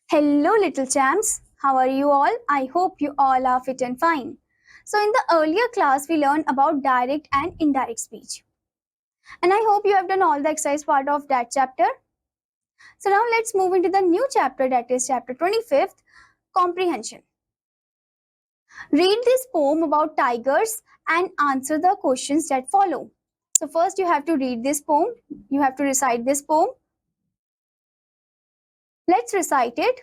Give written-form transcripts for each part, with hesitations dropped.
Hello, little champs. How are you all? I hope you all are fit and fine. So, in the earlier class, we learned about direct and indirect speech. And I hope you have done all the exercise part of that chapter. So, now let's move into the new chapter, that is chapter 25th, Comprehension. Read this poem about tigers and answer the questions that follow. So, first, you have to read this poem, you have to recite this poem. Let's recite it.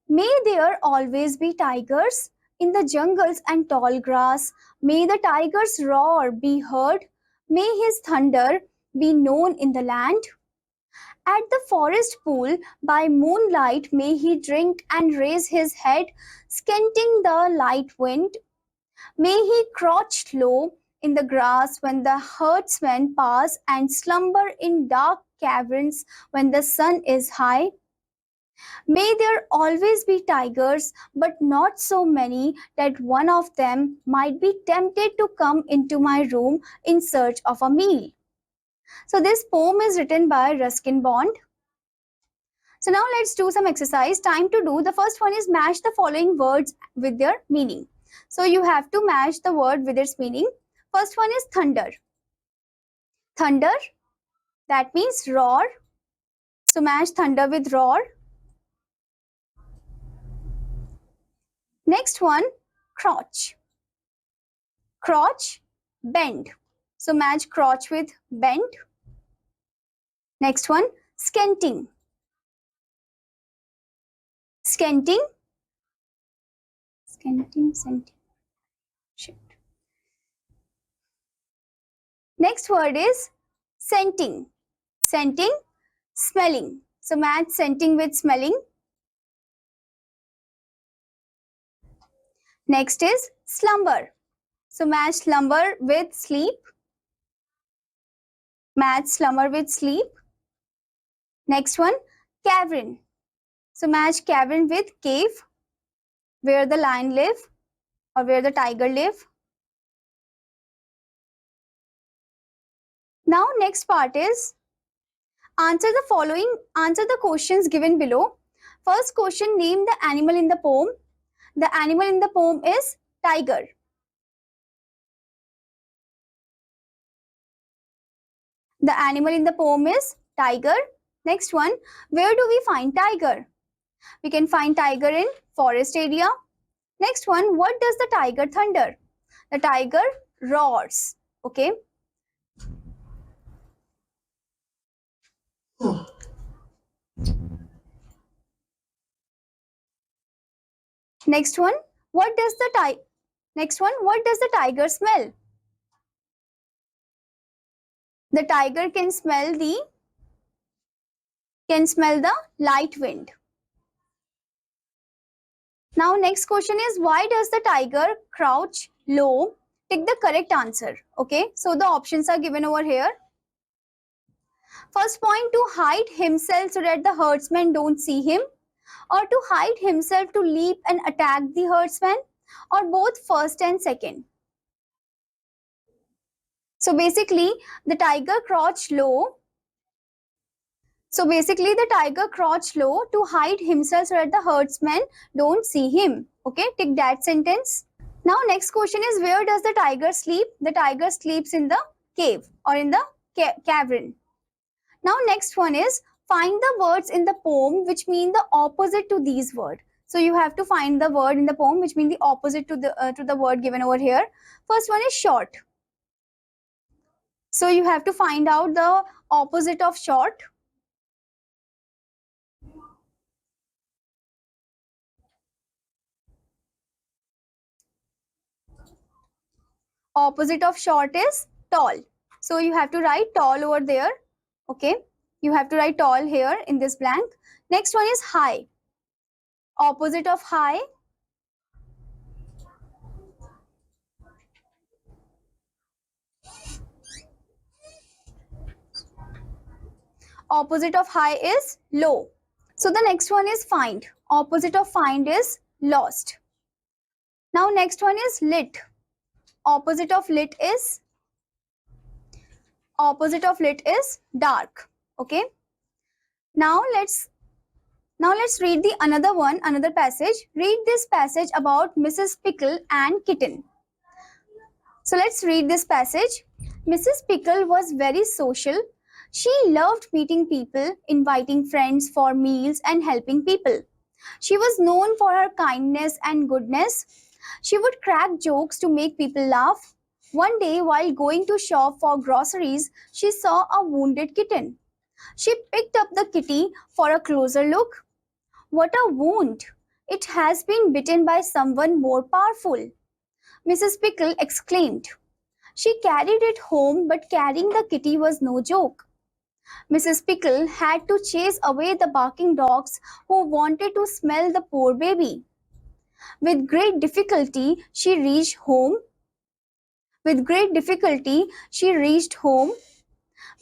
May there always be tigers in the jungles and tall grass. May the tiger's roar be heard. May his thunder be known in the land. At the forest pool by moonlight may he drink and raise his head, scenting the light wind. May he crouch low in the grass when the herdsmen pass and slumber in dark caverns when the sun is high. May there always be tigers, but not so many that one of them might be tempted to come into my room in search of a meal. So this poem is written by Ruskin Bond. So now let's do some exercise. Time to do. The first one is match the following words with their meaning. So you have to match the word with its meaning. First one is thunder. Thunder, that means roar. So match thunder with roar. Next one, crotch. Crotch, bend. So match crotch with bend. Next one, scenting. Scenting. Scenting. Shit. Next word is scenting. Scenting, smelling. So match scenting with smelling. Next is slumber. So match slumber with sleep. Match slumber with sleep. Next one, cavern. So match cavern with cave, where the lion live or where the tiger live. Now next part is answer the questions given below. First question, name the animal in the poem. The animal in the poem is tiger. The animal in the poem is tiger. Next one, where do we find tiger? We can find tiger in forest area. Next one, what does the tiger thunder? The tiger roars. Okay. Next one, what does the tiger smell? The tiger can smell the light wind. Now next question is, why does the tiger crouch low? Take the correct answer. Okay, so the options are given over here. First point, to hide himself so that the herdsmen don't see him, or to hide himself to leap and attack the herdsman, or both first and second. So basically the tiger crouched low. To hide himself so that the herdsmen don't see him. Okay, take that sentence. Now next question is, where does the tiger sleep? The tiger sleeps in the cave or in the cavern. Now next one is, find the words in the poem which mean the opposite to these words. So you have to find the word in the poem which mean the opposite to the word given over here. First one is short. So you have to find out the opposite of short. Opposite of short is tall. So you have to write tall over there. Okay. You have to write tall here in this blank. Next one is high. Opposite of high. Opposite of high is low. So the next one is find. Opposite of find is lost. Now next one is lit. Opposite of lit is dark. Okay. Now let's Now let's read the another passage. Read this passage about Mrs. Pickle and Kitten. So let's read this passage. Mrs. Pickle was very social. She loved meeting people, inviting friends for meals, and helping people. She was known for her kindness and goodness. She would crack jokes to make people laugh. One day, while going to shop for groceries, she saw a wounded kitten. She picked up the kitty for a closer look. What a wound! It has been bitten by someone more powerful, Mrs. Pickle exclaimed. She carried it home, but carrying the kitty was no joke. Mrs. Pickle had to chase away the barking dogs who wanted to smell the poor baby. With great difficulty, she reached home.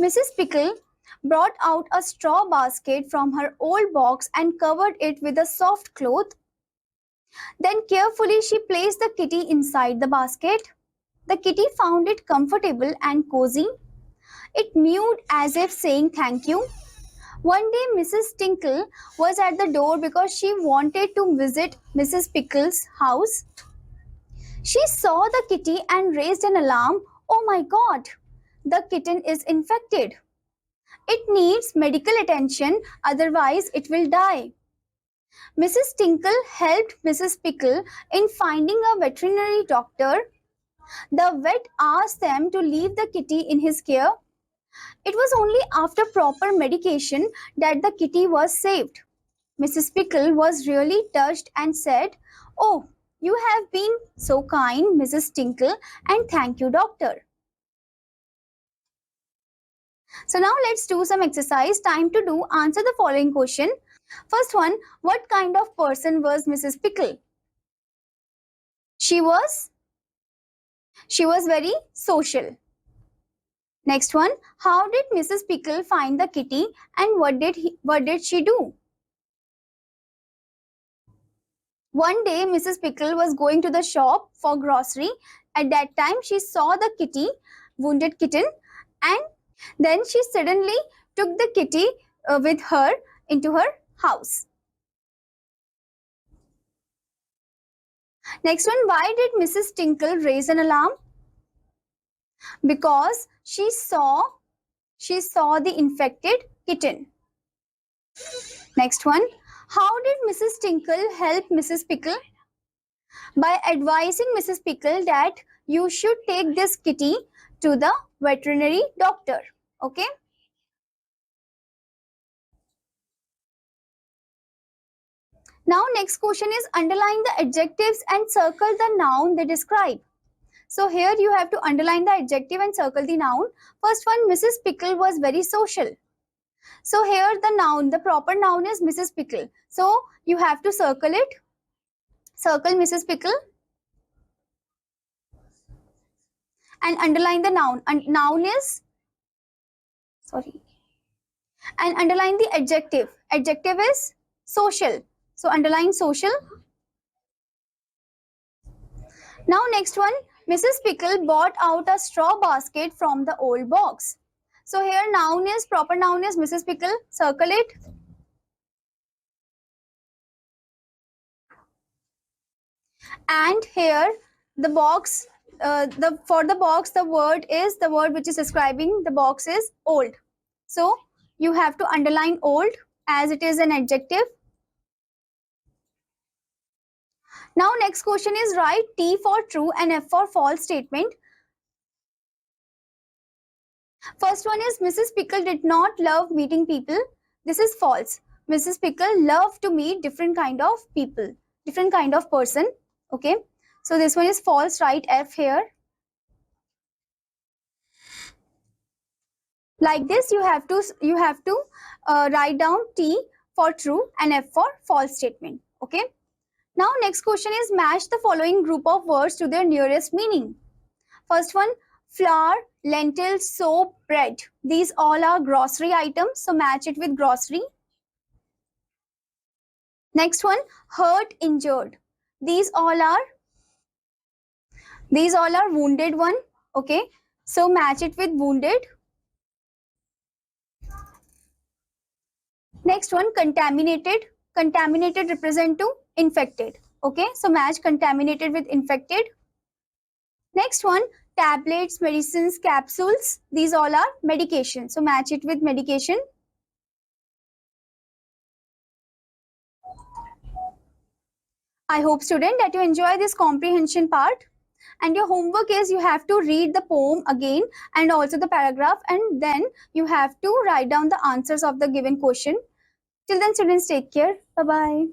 Mrs. Pickle brought out a straw basket from her old box and covered it with a soft cloth. Then carefully she placed the kitty inside the basket. The kitty found it comfortable and cozy. It mewed as if saying thank you. One day Mrs. Tinkle was at the door because she wanted to visit Mrs. Pickle's house. She saw the kitty and raised an alarm. Oh my God! The kitten is infected. It needs medical attention, otherwise it will die. Mrs. Tinkle helped Mrs. Pickle in finding a veterinary doctor. The vet asked them to leave the kitty in his care. It was only after proper medication that the kitty was saved. Mrs. Pickle was really touched and said, "Oh, you have been so kind, Mrs. Tinkle, and thank you, doctor." So now let's do some exercise. Time to do answer the following question. First one, what kind of person was Mrs. Pickle? She was very social. Next one, how did Mrs. Pickle find the kitty and what did she do? One day Mrs. Pickle was going to the shop for grocery. At that time she saw the wounded kitten, and then she suddenly took the kitty with her into her house. Next one, why did Mrs. Tinkle raise an alarm? Because she saw the infected kitten. Next one, how did Mrs. Tinkle help Mrs. Pickle? By advising Mrs. Pickle that you should take this kitty to the veterinary doctor. Okay. Now next question is underline the adjectives and circle the noun they describe. So here you have to underline the adjective and circle the noun. First one, Mrs. Pickle was very social. So here the proper noun is Mrs. Pickle. So you have to circle it. Circle Mrs. Pickle. And underline the noun. Noun is, and underline the adjective. Adjective is social. So underline social. Now next one, Mrs. Pickle bought out a straw basket from the old box. So here proper noun is Mrs. Pickle. Circle it. And here the box, for the box, the word which is describing the box is old. So you have to underline old as it is an adjective. Now next question is write T for true and F for false statement. First one is Mrs. Pickle did not love meeting people. This is false. Mrs. Pickle loved to meet different kind of people, different kind of person. Okay. So this one is false. Write F here. Like this, you have to write down T for true and F for false statement. Okay. Now next question is match the following group of words to their nearest meaning. First one, flour, lentils, soap, bread. These all are grocery items, so match it with grocery. Next one, hurt, injured. These all are wounded one. Okay, so match it with wounded. Next one, contaminated. contaminated represent to infected. Okay, so match contaminated with infected. Next one, tablets, medicines, capsules. These all are medication. So match it with medication. I hope student that you enjoy this comprehension part. And your homework is you have to read the poem again and also the paragraph, and then you have to write down the answers of the given question. Till then, students, take care. Bye-bye.